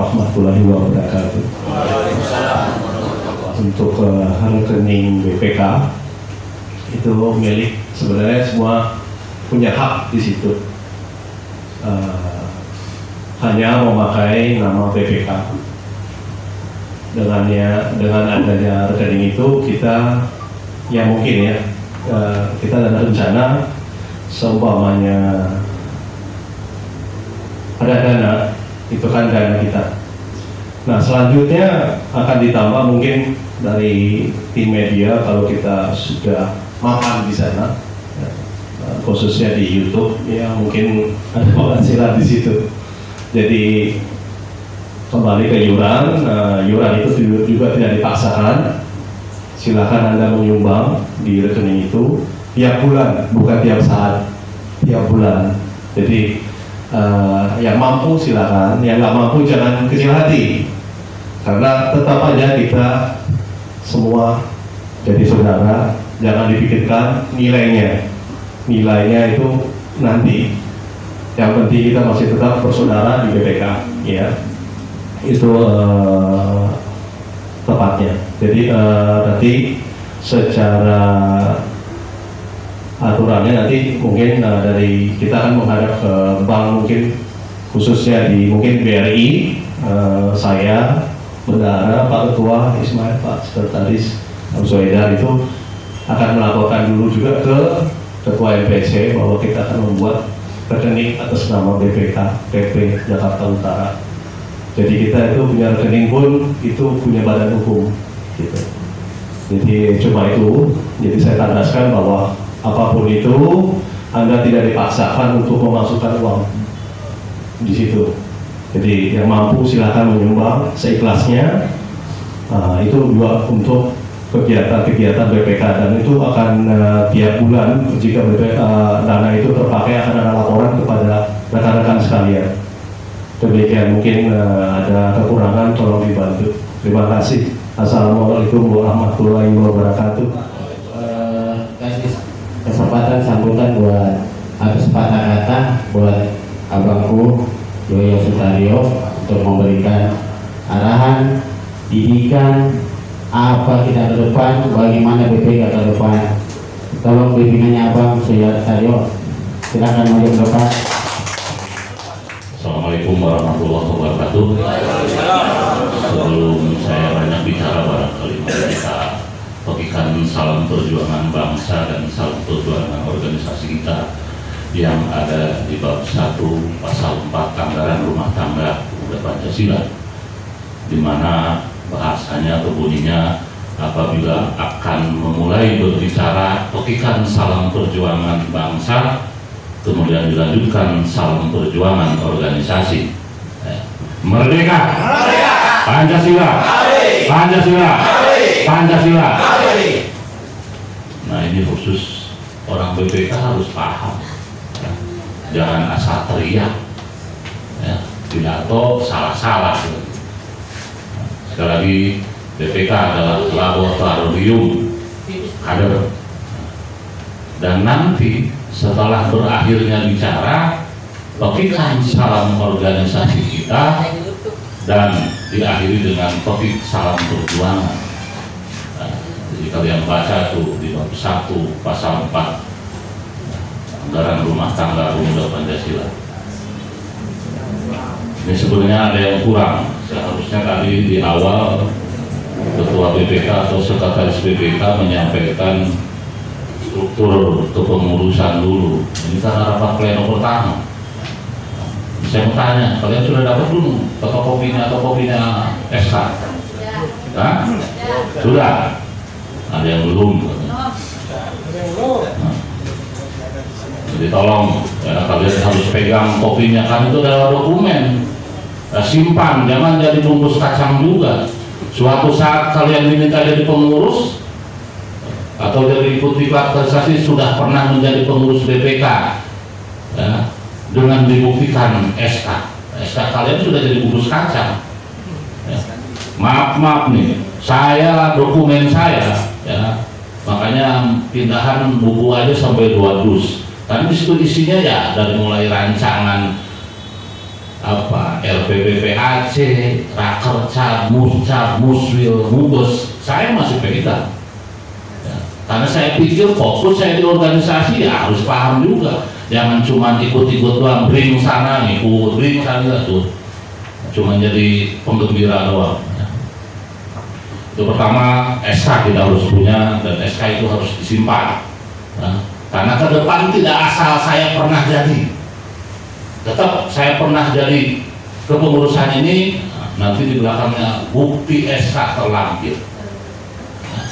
warahmatullahi wabarakatuh. Untuk rekening BPK itu milik, sebenarnya semua punya hak di situ. Hanya memakai nama BPK. Dengan adanya rekening itu kita, ya mungkin ya, kita ada rencana seumpamanya ada dana, itu kan dana kita. Nah, selanjutnya akan ditambah mungkin dari tim media kalau kita sudah mapan di sana, ya, khususnya di YouTube, ya mungkin ada penghasilan di situ. Jadi kembali ke yuran, yuran itu juga tidak dipaksakan. Silakan Anda menyumbang di rekening itu tiap bulan, bukan tiap saat, tiap bulan. Jadi yang mampu silakan, yang nggak mampu jangan kecil hati, karena tetap aja kita semua jadi saudara. Jangan dipikirkan nilainya itu nanti. Yang penting kita masih tetap bersaudara di BPK, ya itu tepatnya. Jadi nanti secara aturannya nanti mungkin dari kita akan menghadap ke bank, mungkin khususnya di mungkin BRI, saya, bendahara, Pak Ketua Ismail, Pak Sekretaris Abu Soedar itu akan melaporkan dulu juga ke Ketua MPC bahwa kita akan membuat rekening atas nama BPK PP Jakarta Utara. Jadi kita itu punya rekening pun itu punya badan hukum, gitu. Jadi cuma itu. Jadi saya tandaskan bahwa apapun itu Anda tidak dipaksakan untuk memasukkan uang di situ. Jadi yang mampu silakan menyumbang seikhlasnya. Itu juga untuk kegiatan-kegiatan BPK, dan itu akan tiap bulan jika dana itu terpakai akan ada laporan kepada rekan-rekan sekalian. Demikian, mungkin ada kekurangan tolong dibantu. Terima kasih. Assalamualaikum warahmatullahi wabarakatuh. Kasih kesempatan sambutan buat sepatah kata buat abangku Yoyo Sutario untuk memberikan arahan, didikan apa kita ke depan, bagaimana BPK ke depan. Tolong bimbingannya Abang Sutario, silakan maju ke depan. Assalamualaikum warahmatullahi wabarakatuh. Sebelum saya banyak bicara, barangkali kita bagikan salam perjuangan bangsa dan salam perjuangan organisasi kita yang ada di bab 1 pasal 4 anggaran rumah tangga Pemuda Pancasila, di mana bahasanya atau bunyinya apabila akan memulai berbicara tokikan salam perjuangan bangsa, kemudian dilanjutkan salam perjuangan organisasi. Merdeka! Merdeka! Pancasila! Pancasila! Pancasila! Nah, ini khusus orang BPK harus paham, ya. Jangan asal teriak, ya. Pidato salah-salah. Sekali lagi, BPK adalah laboratorium kader, dan nanti setelah berakhirnya bicara, tokikan salam organisasi kita dan diakhiri dengan topik salam perjuangan. Nah, jadi kalian baca tuh di bab 1 pasal 4 anggaran rumah tangga Pemuda Pancasila. Ini sebenarnya ada yang kurang. Seharusnya tadi di awal Ketua BPK atau Sekretaris BPK menyampaikan struktur kepengurusan dulu. Ini kan rapat pleno pertama. Saya mau tanya, kalian sudah dapat belum fotokopinya atau kopinya SK? Nah, sudah. Ada yang belum. Nah, jadi tolong ya, kalian harus pegang kopinya, kan itu adalah dokumen. Nah, simpan, jangan jadi bungkus kacang juga. Suatu saat kalian diminta jadi pengurus atau jadi ikut diklat organisasi, sudah pernah menjadi pengurus BPK, ya, dengan dibuktikan SK kalian sudah jadi bungkus kacang, ya. Maaf nih, saya dokumen saya, ya, makanya pindahan buku aja sampai 2 dus. Tapi disitu isinya ya dari mulai rancangan LPPPAC, Rakercat, Muscap, Muswil, Mubes, saya masih pegang. Ya, karena saya pikir fokus saya di organisasi ya harus paham juga, jangan cuma ikut-ikut doang, bring sana ngikut, bring sana tuh, cuma jadi penggembira doang. Ya. Itu pertama, SK kita harus punya, dan SK itu harus disimpan. Ya. Karena ke depan tidak asal saya pernah jadi, tetap saya pernah jadi kepengurusan ini, nanti di belakangnya bukti SK terlampir. Nah,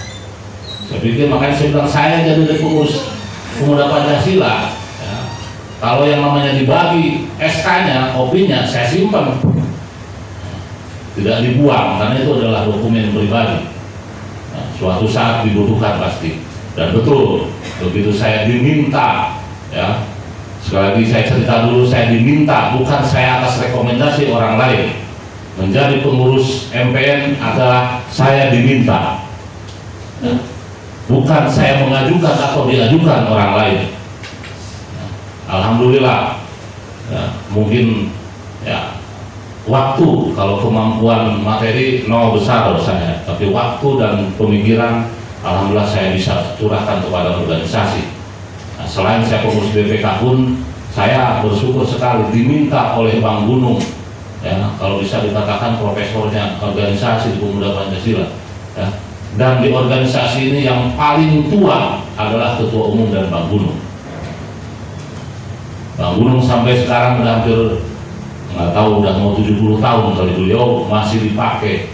saya pikir makanya saya bilang saya jadi pengurus pemuda Pancasila. Ya, kalau yang namanya dibagi SK-nya, kopinya saya simpan, tidak dibuang karena itu adalah dokumen pribadi. Nah, suatu saat dibutuhkan pasti. Dan betul, begitu saya diminta, ya. Sekali lagi saya cerita dulu, saya diminta, bukan saya atas rekomendasi orang lain. Menjadi pengurus MPN adalah saya diminta, ya. Bukan saya mengajukan atau diajukan orang lain. Ya. Alhamdulillah, ya, mungkin ya waktu, kalau kemampuan materi nol besar loh saya, tapi waktu dan pemikiran alhamdulillah saya bisa curahkan kepada organisasi. Nah, selain saya pengurus BPK pun saya bersyukur sekali diminta oleh Bang Gunung, ya, kalau bisa dikatakan profesornya organisasi di Pemuda Pancasila, ya. Dan di organisasi ini yang paling tua adalah Ketua Umum dan Bang Gunung. Bang Gunung sampai sekarang udah hampir nggak tahu, udah mau 70 tahun kali beliau masih dipakai.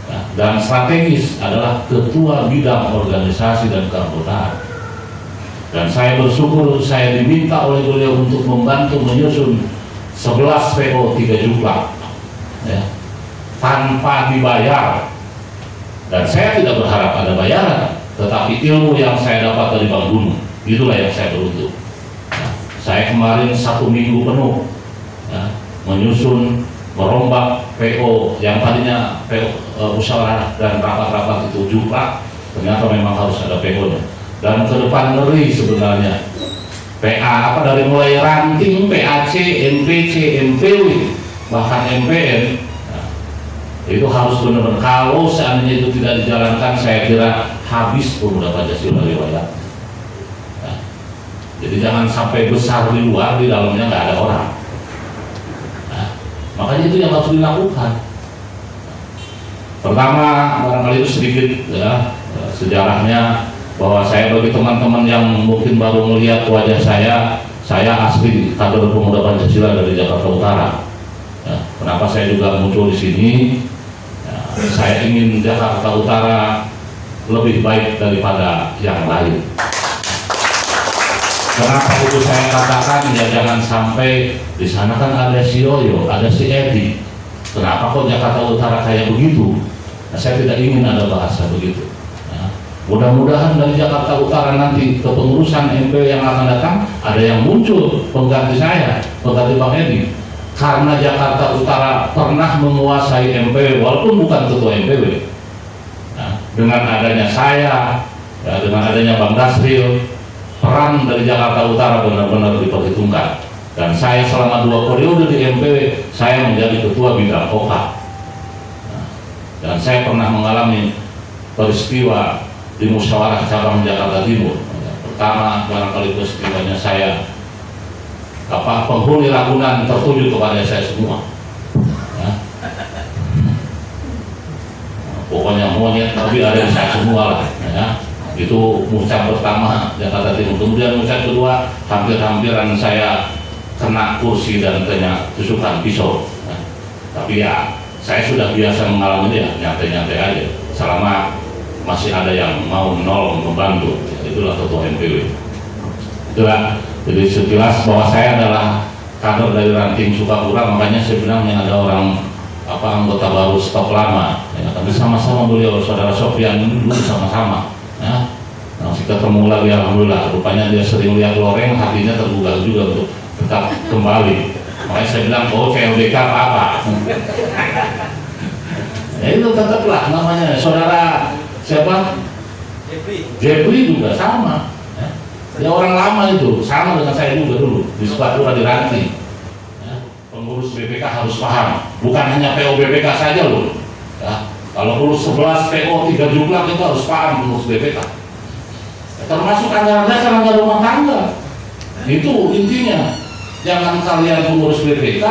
Ya, dan strategis adalah Ketua Bidang Organisasi dan Keanggotaan. Dan saya bersyukur saya diminta oleh beliau untuk membantu menyusun 11 PO 3 Juklak, ya, tanpa dibayar. Dan saya tidak berharap ada bayaran, tetapi ilmu yang saya dapat dari Bang Gunung, itulah yang saya beruntung. Ya, saya kemarin 1 minggu penuh, ya, menyusun, merombak PO yang tadinya PO musyawarah dan rapat-rapat itu Juklak, ternyata memang harus ada PO-nya. Dan ke depan ngeri sebenarnya PA dari mulai ranting, PAC, MPC, MPW, bahkan MPN, nah, itu harus benar-benar, kalau seandainya itu tidak dijalankan saya kira habis Pemuda Pancasila riwayat. Nah, jadi jangan sampai besar di luar, di dalamnya nggak ada orang. Nah, makanya itu yang harus dilakukan. Pertama, barangkali itu sedikit, ya, sejarahnya, bahwa saya bagi teman-teman yang mungkin baru melihat wajah saya asli kader Pemuda Pancasila dari Jakarta Utara. Ya, kenapa saya juga muncul di sini? Ya, saya ingin Jakarta Utara lebih baik daripada yang lain. Kenapa itu saya katakan? Ya jangan sampai di sana kan ada si Yoyo, ada si Edi. Kenapa kok Jakarta Utara kayak begitu? Nah, saya tidak ingin ada bahasa begitu. Mudah-mudahan dari Jakarta Utara nanti kepengurusan MP yang akan datang ada yang muncul pengganti saya, pengganti Bang Edi. Karena Jakarta Utara pernah menguasai MPW walaupun bukan ketua MPW. Nah, dengan adanya saya, ya, dengan adanya Bang Dasril, peran dari Jakarta Utara benar-benar diperhitungkan. Dan saya selama 2 periode di MPW, saya menjadi ketua bidang OKA. Nah, dan saya pernah mengalami peristiwa di musyawarah cabang Jakarta Timur. Pertama, barangkali peristiwanya saya penghuni Ragunan tertuju kepada saya semua, ya. Pokoknya monyet tapi ada di saya semua lah, ya. Itu musyawarah pertama Jakarta Timur. Kemudian musyawarah kedua, hampir-hampiran saya kena kursi dan kena tusukan pisau, ya. Tapi ya saya sudah biasa mengalami dia, nyantai-nyantai aja selama masih ada yang mau menolong, membantu. Itulah ketua MPW. Itulah, jadi sekilas bahwa saya adalah kader dari ranting Sukapura, makanya saya bilang yang ada orang anggota baru stok lama, ya, tapi sama-sama beliau saudara Sofian dulu sama-sama, ya. Masih ketemu lagi alhamdulillah. Rupanya dia sering lihat loreng, hatinya tergugah juga untuk tetap kembali. Makanya saya bilang, oh CLBK apa? Ya itu tetaplah namanya saudara. Siapa? Jepri juga sama, ya. Dia orang lama itu, sama dengan saya juga dulu di Sukapura di ranting, ya. Pengurus pengurus BPK harus paham, bukan hanya PO BPK saja loh. Ya, kalau pengurus 11 PO 3 jumlah itu harus paham pengurus BPK. Ya, termasuk anggaran dasar, anggaran rumah tangga. Itu intinya. Jangan kalian pengurus BPK,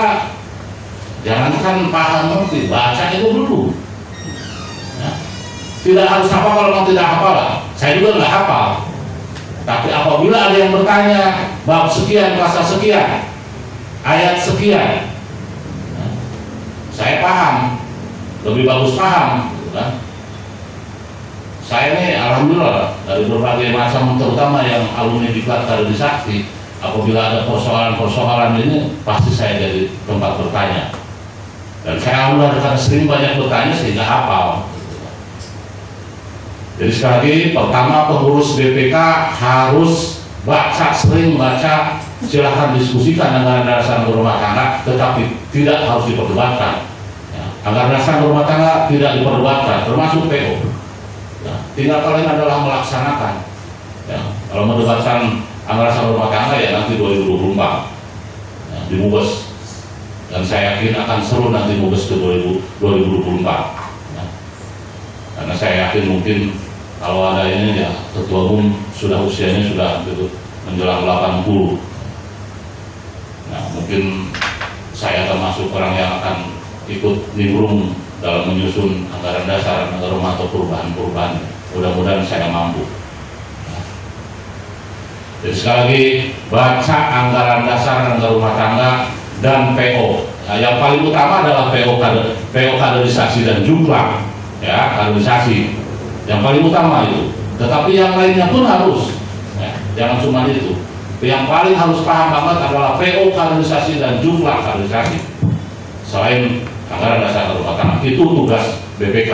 jangankan paham ngerti, baca itu dulu. Ya. Tidak harus hafal, kalau mau tidak hafal lah. Saya juga nggak hafal. Tapi apabila ada yang bertanya bab sekian, pasal sekian, ayat sekian, nah, saya paham, lebih bagus paham, gitu kan? Saya ini alhamdulillah dari berbagai macam, terutama yang alumni Diklat Kaderisasi, apabila ada persoalan-persoalan ini pasti saya jadi tempat bertanya. Dan saya alhamdulillah karena sering banyak bertanya sehingga hafal. Jadi sekali lagi, pertama pengurus BPK harus baca, sering baca, silahkan diskusikan anggaran dasar rumah tangga, tetapi tidak harus diperdebatkan. Ya, anggaran dasar rumah tangga tidak diperdebatkan, termasuk PO. Ya, tinggal kalian adalah melaksanakan. Ya, kalau mendebatkan anggaran dasar rumah tangga ya nanti 2024 ya, di Mubes. Dan saya yakin akan seru nanti Mubes ke 2024. Ya. Karena saya yakin mungkin kalau ada ini ya ketua umum sudah usianya sudah gitu, menjelang 80. Nah mungkin saya termasuk orang yang akan ikut nimbrung dalam menyusun anggaran dasar, anggaran rumah atau perubahan-perubahan. Mudah-mudahan saya mampu. Nah. Jadi sekali lagi, baca anggaran dasar, anggaran rumah tangga dan PO. Nah, yang paling utama adalah PO kaderisasi dan jumlah ya, kaderisasi. Yang paling utama itu, tetapi yang lainnya pun harus, ya, jangan cuma itu. Yang paling harus paham banget adalah PO kaderisasi dan jumlah kaderisasi. Selain anggaran dasar rumah tangga, itu tugas BPK.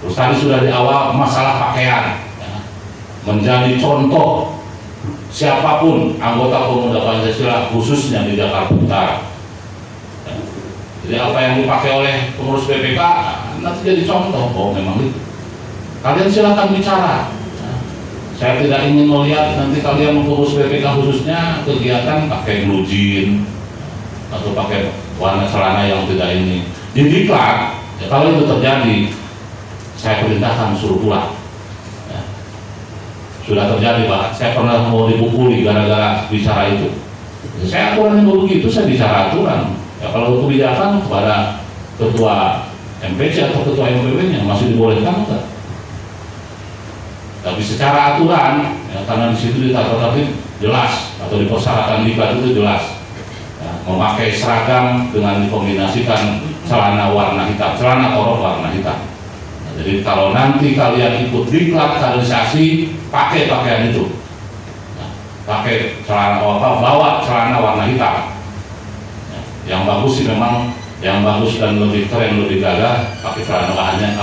Terus tadi sudah di awal masalah pakaian, ya, menjadi contoh siapapun anggota pemuda Pancasila khususnya di Jakarta Utara. Ya. Jadi apa yang dipakai oleh pengurus BPK nanti jadi contoh. Oh memang itu. Kalian silakan bicara. Nah, saya tidak ingin melihat nanti kalian mengurus BPK khususnya kegiatan pakai blue jean atau pakai warna celana yang tidak ini. Di Diklat, ya, kalau itu terjadi, saya perintahkan suruh pulang. Ya. Sudah terjadi Pak. Saya pernah mau dipukuli gara-gara bicara itu. Ya, saya aturan yang begitu, saya bicara aturan. Ya, kalau kebijakan kepada ketua MPC atau ketua MPW-nya masih dibolehkan enggak? Tapi secara aturan, ya, karena di situ ditata tertib jelas atau di persyaratan Diklat itu jelas, ya, memakai seragam dengan dikombinasikan celana warna hitam, celana korok warna hitam. Nah, jadi kalau nanti kalian ikut Diklat kaderisasi, pakai pakaian itu, nah, pakai celana bawa celana warna hitam. Ya, yang bagus sih memang. Yang bagus dan lebih keren, lebih gagah, pakai celana bahannya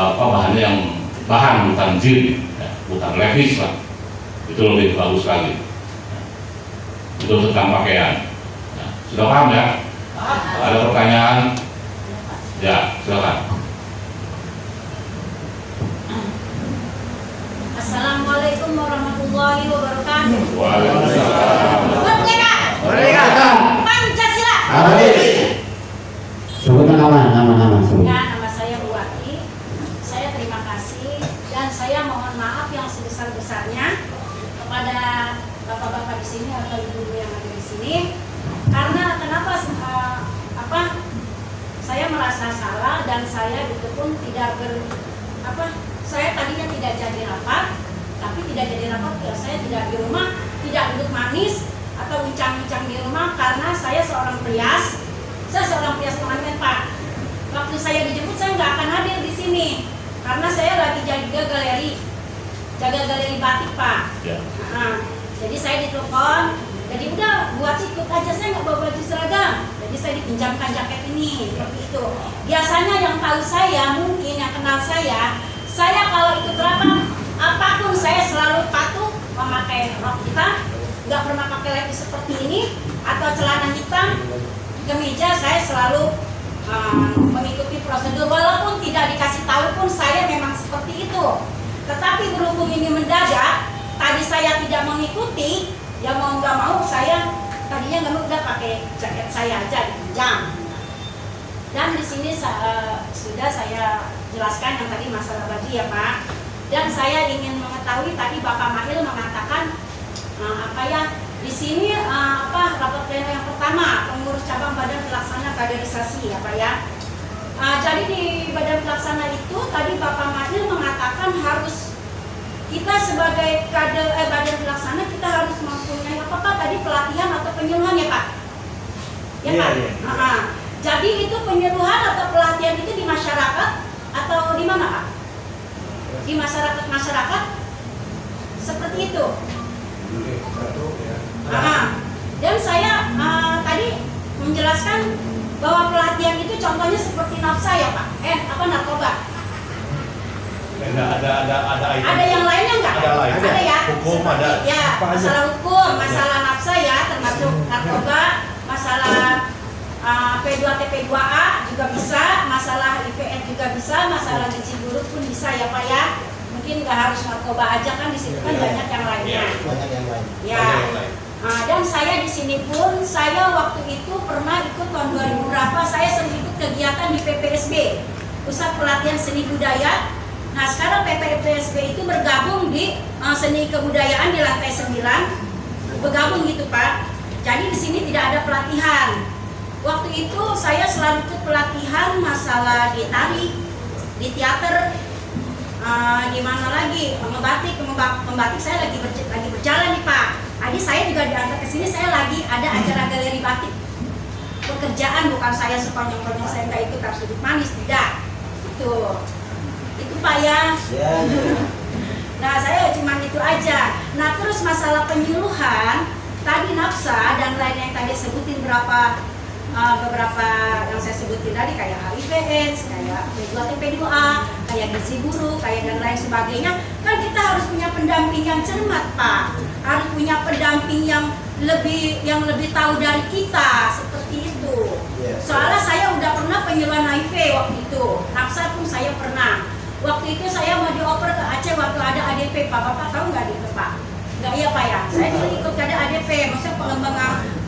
bahannya yang bahan bukan jean, ya, bukan levis lah, itu lebih bagus lagi. Ya. Itu tentang pakaian. Ya. Sudah paham ya? Ada pertanyaan? Ya, silakan. Assalamualaikum warahmatullahi wabarakatuh. Waalaikumsalam. Merdeka! Pancasila! Sebutkan nama sebut. Ya, nama saya Bu Wati. Saya terima kasih dan saya mohon maaf yang sebesar-besarnya kepada bapak-bapak di sini atau ibu yang ada di sini. Karena kenapa saya merasa salah dan saya itu pun tidak saya tadinya tidak jadi rapat, tapi tidak jadi rapat ya saya tidak di rumah, tidak duduk manis atau bincang-bincang di rumah karena saya seorang prias. Saya seorang prias pengantin Pak. Waktu saya dijemput saya nggak akan hadir di sini karena saya lagi jaga galeri batik Pak. Ya. Nah, jadi saya ditelepon, jadi udah buat ikut aja, saya nggak bawa baju seragam. Jadi saya dipinjamkan jaket ini seperti itu. Biasanya yang tahu saya mungkin yang kenal saya kalau ikut rapat apapun saya selalu patuh memakai rok hitam, nggak pernah pakai levis seperti ini atau celana hitam. Kemeja saya selalu mengikuti prosedur walaupun tidak dikasih tahu pun saya memang seperti itu. Tetapi berhubung ini mendadak, tadi saya tidak mengikuti, ya mau nggak mau saya tadinya nggak udah pakai pakai jaket saya aja dipinjam. Dan di sini sudah saya jelaskan yang tadi masalah baju ya Pak. Dan saya ingin mengetahui tadi Bapak Mahil mengatakan di sini rapat pleno yang pertama pengurus cabang badan pelaksana kaderisasi ya Pak ya. Jadi di badan pelaksana itu tadi Bapak Mahil mengatakan harus kita sebagai kader badan pelaksana kita harus mempunyai tadi pelatihan atau penyuluhan ya Pak? Ya Pak? Iya. Jadi itu penyuluhan atau pelatihan itu di masyarakat atau di mana Pak? Di masyarakat seperti itu. Dan saya tadi menjelaskan bahwa pelatihan itu contohnya seperti nafsa ya Pak? Narkoba. Ada yang lainnya enggak? Ada ya. Hukum ada. Ya, masalah hukum, masalah nafsa ya, termasuk narkoba, masalah P2TP2A juga bisa, masalah IPN juga bisa, masalah gizi buruk pun bisa ya Pak ya. Mungkin nggak harus narkoba aja kan, di situ kan banyak yang lainnya. Banyak yang lain. Ya. Dan saya di sini pun saya waktu itu pernah ikut tahun 2000 berapa saya sering ikut kegiatan di PPSB, Pusat Pelatihan Seni Budaya. Nah sekarang PPSB itu bergabung di seni kebudayaan di lantai 9, bergabung gitu Pak. Jadi di sini tidak ada pelatihan. Waktu itu saya selalu ikut pelatihan masalah di tari, di teater, di mana lagi membatik saya lagi berjalan nih Pak. Tadi saya juga diantar ke sini, saya lagi ada acara galeri batik. Pekerjaan bukan saya sepanjang-panjang saya nggak ikut harus duduk manis, tidak. Itu Pak ya. Nah saya cuma itu aja. Nah terus masalah penyuluhan tadi nafsa dan lain yang tadi sebutin beberapa yang saya sebutin tadi kayak HIV/AIDS, kayak P2TP2A, kayak gizi buruk, kayak dan lain sebagainya. Kan kita harus punya pendamping yang cermat Pak, harus punya pendamping yang lebih tahu dari kita seperti itu. Soalnya saya udah pernah penyuluhan HIV waktu itu, nafsa pun saya pernah. Waktu itu saya mau dioper ke Aceh waktu ada ADP Pak, Bapak tahu nggak itu Pak? Nggak iya Pak ya, saya dulu ikut ada ADP, maksudnya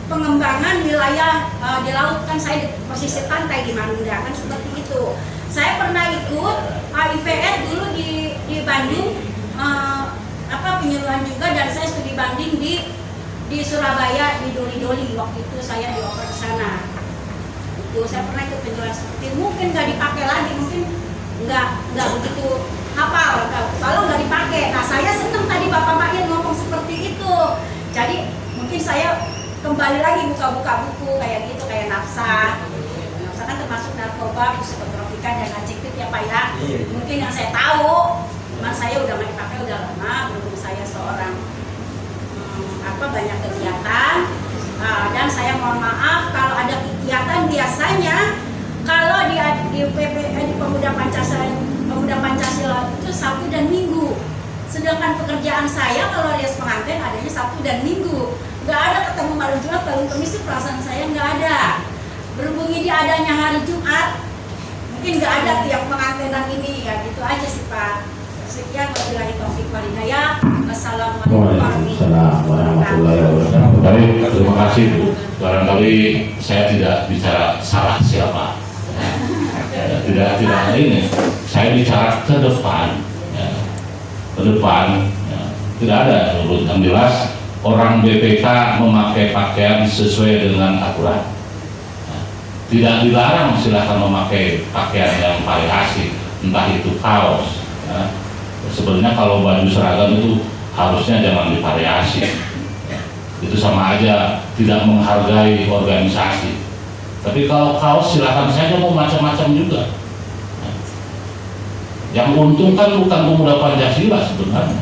pengembangan wilayah di laut kan saya di posisi pantai di Marunda kan seperti itu. Saya pernah ikut IVR dulu di Bandung penyuluhan juga, dan saya studi banding di Surabaya di Doli waktu itu saya dioper ke sana. Itu saya pernah ikut penyuluhan seperti itu. Mungkin nggak dipakai lagi, mungkin nggak begitu hafal kalau nggak dipakai. Nah saya senang tadi Bapak Mahil ngomong seperti itu. Jadi mungkin saya kembali lagi buka-buka buku kayak gitu, kayak nafsa kan termasuk narkoba, psikotropika dan adjektif ya Pak ya. Mungkin yang saya tahu, cuman saya udah main pakai udah lama, berhubung saya seorang banyak kegiatan. Dan saya mohon maaf kalau ada kegiatan biasanya kalau di Pemuda Pancasila itu Sabtu dan Minggu. Sedangkan pekerjaan saya kalau rias pengantin adanya Sabtu dan Minggu. Nggak ada ketemu malam Jumat, paling Kamis itu perasaan saya nggak ada. Berhubungi dia adanya hari Jumat, mungkin nggak ada tuh yang pengantinan ini, ya gitu aja sih Pak. Sekian, wabillahi taufiq wal hidayah. Wassalamualaikum warahmatullahi wabarakatuh. Baik, terima kasih Bu. Barangkali saya tidak bicara salah siapa. Tidak ini. Saya bicara ke depan. Ke depan, tidak ada. Yang jelas orang BPK memakai pakaian sesuai dengan aturan. Tidak dilarang silahkan memakai pakaian yang variasi, entah itu kaos. Sebenarnya kalau baju seragam itu harusnya jangan divariasi. Itu sama aja tidak menghargai organisasi. Tapi kalau kaos silahkan saja mau macam-macam juga. Yang untung kan bukan Pemuda Pancasila sebenarnya.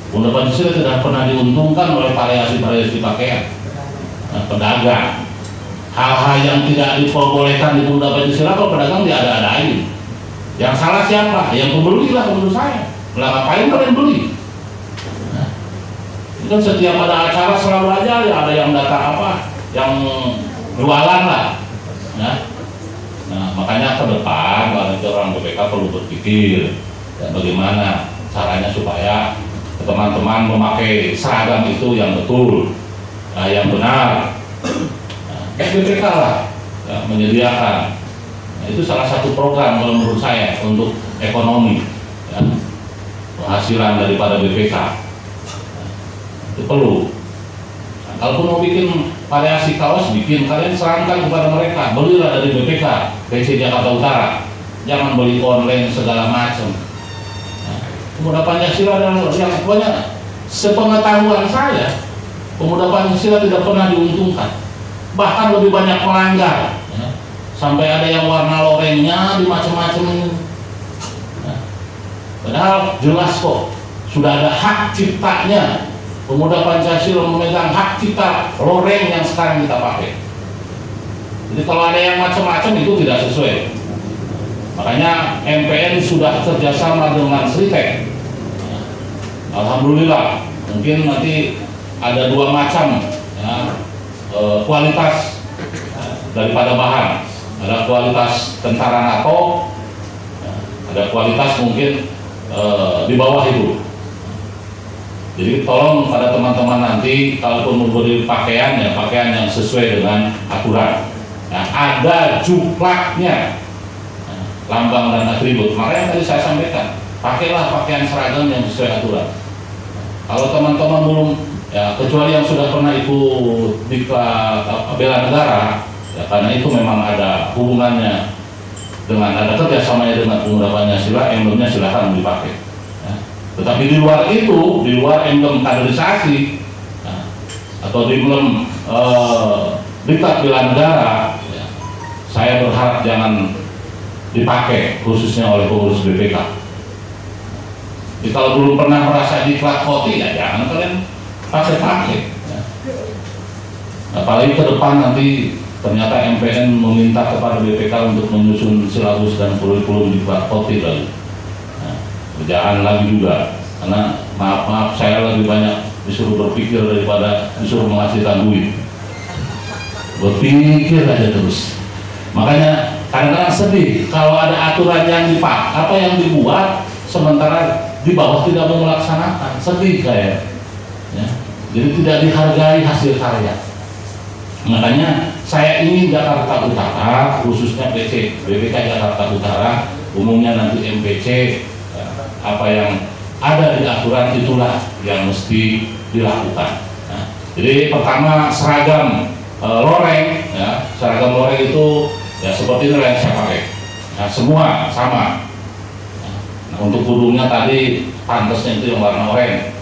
Pemuda Pancasila tidak pernah diuntungkan oleh variasi-variasi pakaian. Pedagang. Hal-hal yang tidak diperbolehkan di Pemuda Pancasila kalau pedagang diada-adain. Yang salah siapa? Yang pembeli lah menurut saya. Lah ngapain kalian beli? Itu kan setiap ada acara selalu aja ya ada yang datang yang jualan lah. Nah makanya ke depan orang BPK perlu berpikir bagaimana caranya supaya teman-teman memakai seragam itu yang betul, yang benar. BPK lah ya, menyediakan. Nah, itu salah satu program kalau menurut saya untuk ekonomi ya, penghasilan daripada BPK itu perlu. Nah, kalaupun mau bikin variasi kaos, bikin, kalian serahkan kepada mereka, belilah dari BPK PC Jakarta Utara, jangan beli online segala macam. Nah, Pemuda Pancasila adalah yang pokoknya sepengetahuan saya, Pemuda Pancasila tidak pernah diuntungkan, bahkan lebih banyak melanggar ya. Sampai ada yang warna lorengnya di macam-macam. Nah, padahal jelas kok sudah ada hak ciptanya. Pemuda Pancasila memegang hak cipta loreng yang sekarang kita pakai. Jadi kalau ada yang macam-macam itu tidak sesuai. Makanya MPN sudah kerjasama dengan Sritek. Alhamdulillah, mungkin nanti ada dua macam ya, kualitas daripada bahan. Ada kualitas tentara NATO, ada kualitas mungkin di bawah itu. Jadi tolong pada teman-teman nanti kalaupun membeli pakaian ya pakaian yang sesuai dengan aturan. Nah, ada juklaknya, lambang dan atribut. Makanya tadi saya sampaikan, pakailah pakaian seragam yang sesuai aturan. Kalau teman-teman belum, ya kecuali yang sudah pernah ikut di bela negara, ya karena itu memang ada hubungannya dengan ada kerjasamanya dengan Pemuda Pancasila, emblemnya silahkan dipakai. Tetapi di luar itu, di luar emblem kaderisasi nah, atau di emblem diktat bela negara, ya, saya berharap jangan dipakai khususnya oleh pengurus BPK. Jadi kalau belum pernah merasa diklat koti, ya jangan kalian pakai. Ya. Apalagi ke depan nanti ternyata MPN meminta kepada BPK untuk menyusun silabus dan kurikulum diklat koti lagi. Jangan lagi juga, karena maaf saya lebih banyak disuruh berpikir daripada disuruh menghasilkan duit. Berpikir aja terus. Makanya kadang-kadang sedih kalau ada aturan yang apa yang dibuat sementara di bawah tidak mau melaksanakan. Sedih saya. Ya. Jadi tidak dihargai hasil karya. Makanya saya ingin Jakarta Utara, khususnya PC BPK Jakarta Utara, umumnya nanti MPC, apa yang ada di aturan itulah yang mesti dilakukan. Nah, jadi pertama seragam loreng, ya, seragam loreng itu ya seperti ini yang saya pakai. Nah, semua sama. Nah, untuk kudungnya tadi pantasnya itu yang warna oranye.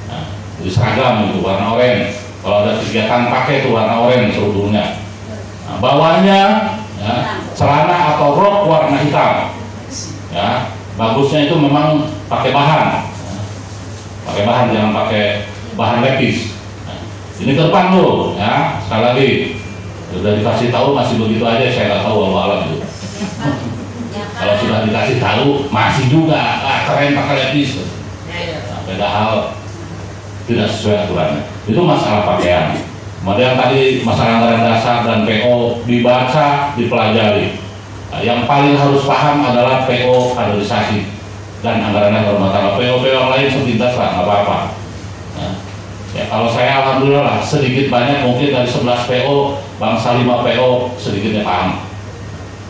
Nah, jadi seragam itu warna oranye. Kalau ada kegiatan pakai itu warna oranye serudungnya. Nah, bawahnya ya, celana atau rok warna hitam. Ya. Bagusnya itu memang pakai bahan, jangan pakai bahan lepis. Nah, ini ke depan loh, ya sekali lagi sudah dikasih tahu masih begitu aja, saya nggak tahu alam itu. Kalau sudah dikasih tahu masih juga keren pakai lepis. Nah, padahal tidak sesuai aturannya. Itu masalah pakaian. Kemudian tadi masalah anggaran dasar dan PO dibaca, dipelajari. Nah, yang paling harus paham adalah PO kaderisasi dan anggarannya bermasalah. PO yang lain sepintas lah, nggak apa-apa. Nah, ya kalau saya alhamdulillah lah, sedikit banyak mungkin dari 11 PO, bangsa 5 PO sedikitnya paham.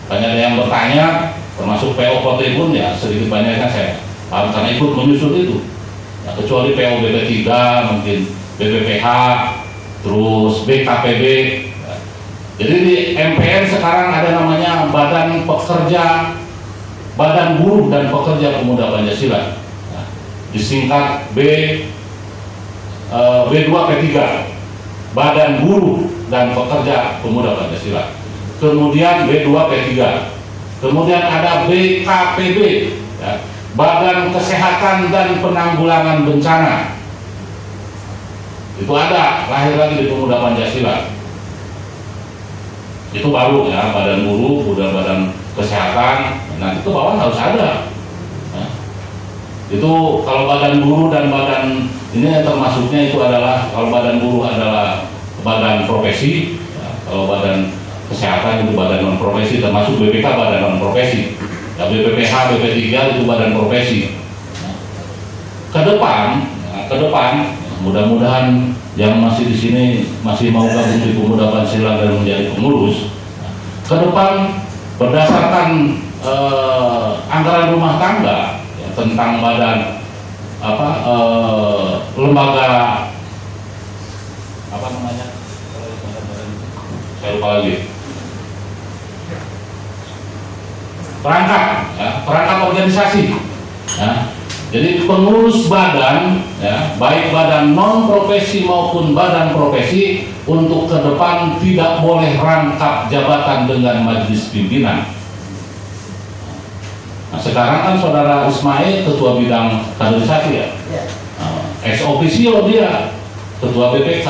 Banyak yang bertanya, termasuk PO Kota pun ya sedikit banyaknya saya paham karena ikut menyusun itu. Nah, kecuali PO BP3, mungkin BPPH, terus BKPB. Jadi di MPN sekarang ada namanya Badan Buruh dan Pekerja Pemuda Pancasila, nah, disingkat B2P3, Badan Buruh dan Pekerja Pemuda Pancasila. Kemudian B2P3, kemudian ada BKPB, ya, Badan Kesehatan dan Penanggulangan Bencana. Itu ada, lahir lagi di Pemuda Pancasila. Itu baru ya, Badan Buruh, Badan Kesehatan, nanti ke bawah harus ada. Nah, itu kalau Badan Buruh dan Badan ini termasuknya itu adalah, kalau Badan Buruh adalah badan profesi, ya, kalau Badan Kesehatan itu badan non profesi, termasuk BPK badan non profesi, ya, BPPH, BP3 itu badan profesi. Nah, ke depan mudah-mudahan yang masih di sini masih mau gabung di Pemuda Pancasila dan menjadi pengurus, ke depan berdasarkan anggaran rumah tangga ya, tentang badan lembaga apa namanya, saya lupa lagi, perangkat organisasi ya. Jadi pengurus badan ya, baik badan non profesi maupun badan profesi, untuk ke depan tidak boleh rangkap jabatan dengan majelis pimpinan. Nah, sekarang kan saudara Ismail ketua bidang kaderisasi ya, ex officio dia ketua BPK.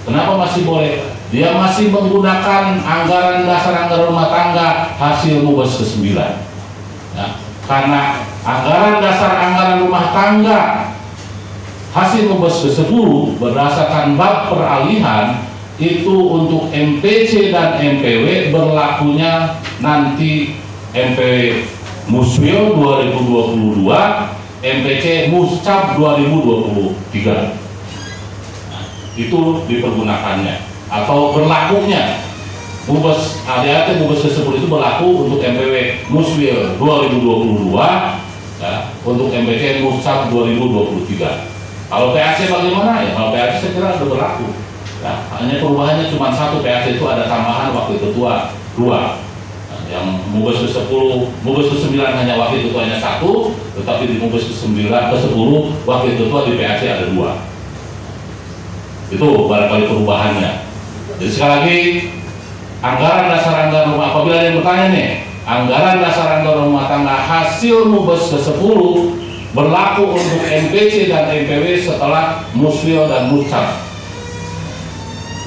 Kenapa masih boleh? Dia masih menggunakan anggaran dasar anggaran rumah tangga hasil Mubes ke-9 ya, karena anggaran dasar anggaran rumah tangga hasil Mubes ke-10 berdasarkan bab peralihan itu untuk MPC dan MPW berlakunya nanti MPW Muswil 2022, MPC Muscap 2023. Nah, itu dipergunakannya atau berlakunya Mubes ADAT Mubes ke-10 itu berlaku untuk MPW Muswil 2022 ya, untuk MPC Muscap 2023. Kalau PAC bagaimana ya? Kalau PAC saya kira sudah berlaku ya, hanya perubahannya cuma satu, PAC itu ada tambahan wakil ketua 2 nah, yang Mubes ke-10, Mubes ke-9 hanya wakil ketuanya 1, tetapi di Mubes ke-9 ke-10 wakil ketua di PAC ada 2. Itu barangkali perubahannya. Jadi sekali lagi, anggaran dasar anggaran rumah, apabila ada yang bertanya nih, anggaran dasar anggaran rumah tangga hasil Mubes ke-10 berlaku untuk MPC dan MPW setelah Muswil dan Muscap.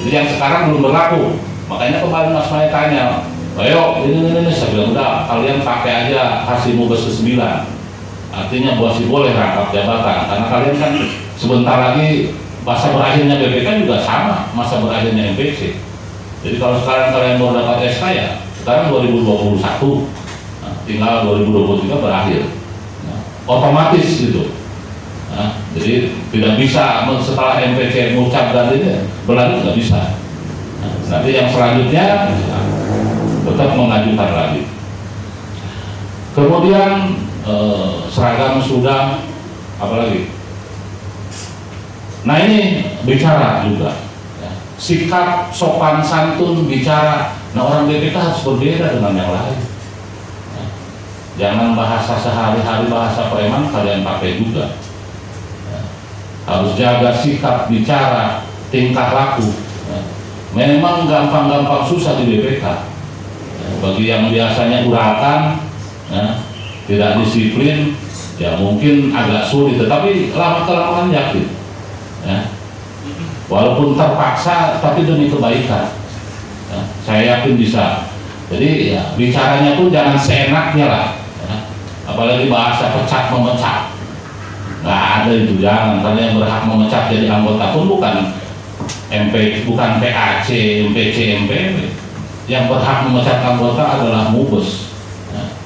Jadi yang sekarang belum berlaku. Makanya kemarin Mas Mai tanya, ayo ini saya bilang udah, kalian pakai aja hasil Mubes ke-9. Artinya masih boleh rangkap jabatan, karena kalian kan sebentar lagi masa berakhirnya BPK juga sama masa berakhirnya MPC. Jadi kalau sekarang kalian mau dapat SK ya sekarang 2021, nah, tinggal 2023 berakhir, nah, otomatis gitu. Nah, jadi tidak bisa setelah MPC mengucap dan ini berlanjut, nggak bisa. Nah, nanti yang selanjutnya tetap mengajukan lagi. Kemudian seragam sudah, apalagi? Nah ini bicara juga. Sikap sopan santun bicara. Nah orang BPK harus berbeda dengan yang lain. Nah, jangan bahasa sehari-hari, bahasa preman kalian pakai juga. Nah, harus jaga sikap bicara, tingkah laku. Nah, memang gampang-gampang susah di BPK. Nah, bagi yang biasanya urakan, nah, tidak disiplin, ya mungkin agak sulit. Tetapi lama-kelamaan yakin. Ya. Walaupun terpaksa tapi demi kebaikan ya, saya yakin bisa. Jadi ya, bicaranya pun jangan seenaknya lah ya. Apalagi bahasa pecat memecat, nggak ada itu, jangan. Karena yang berhak memecat jadi anggota pun bukan bukan PAC, MPC, MPW. Yang berhak memecat anggota adalah Mubes ya.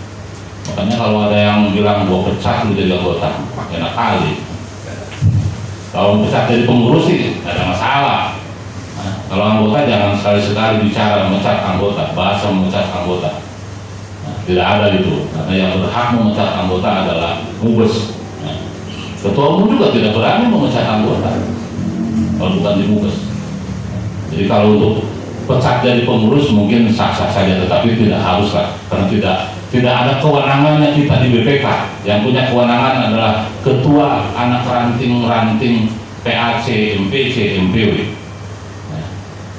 Makanya kalau ada yang bilang gua pecat lu jadi anggota, enak kali. Kalau pecat jadi pengurus sih tidak ada masalah. Nah, kalau anggota jangan sekali-sekali bicara memecat anggota, bahasa memecat anggota. Nah, tidak ada itu, karena yang berhak memecat anggota adalah Mubes. Nah, ketua umum juga tidak berani memecat anggota kalau bukan di Mubes. Jadi kalau untuk pecat jadi pengurus mungkin sah-sah saja, tetapi tidak harus lah, karena tidak ada kewenangannya kita di BPK. Yang punya kewenangan adalah ketua anak ranting-ranting PAC, MPC, MPW. Nah,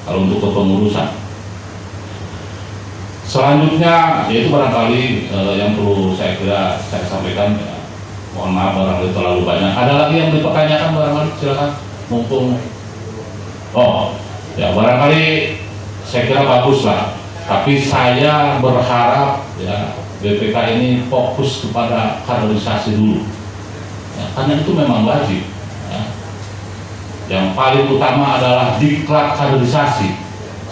kalau untuk kepengurusan. Selanjutnya yaitu barangkali yang perlu saya kira saya sampaikan. Ya, mohon maaf barangkali terlalu banyak. Ada lagi yang dipertanyakan barangkali, silakan. Mumpung. Oh, ya barangkali saya kira bagus lah. Tapi saya berharap ya BPK ini fokus kepada kaderisasi dulu ya, karena itu memang wajib ya. Yang paling utama adalah diklat kaderisasi,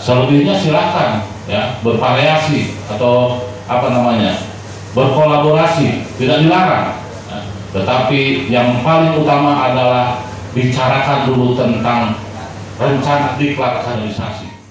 selebihnya silakan ya bervariasi atau apa namanya berkolaborasi, tidak dilarang ya. Tetapi yang paling utama adalah bicarakan dulu tentang rencana diklat kaderisasi.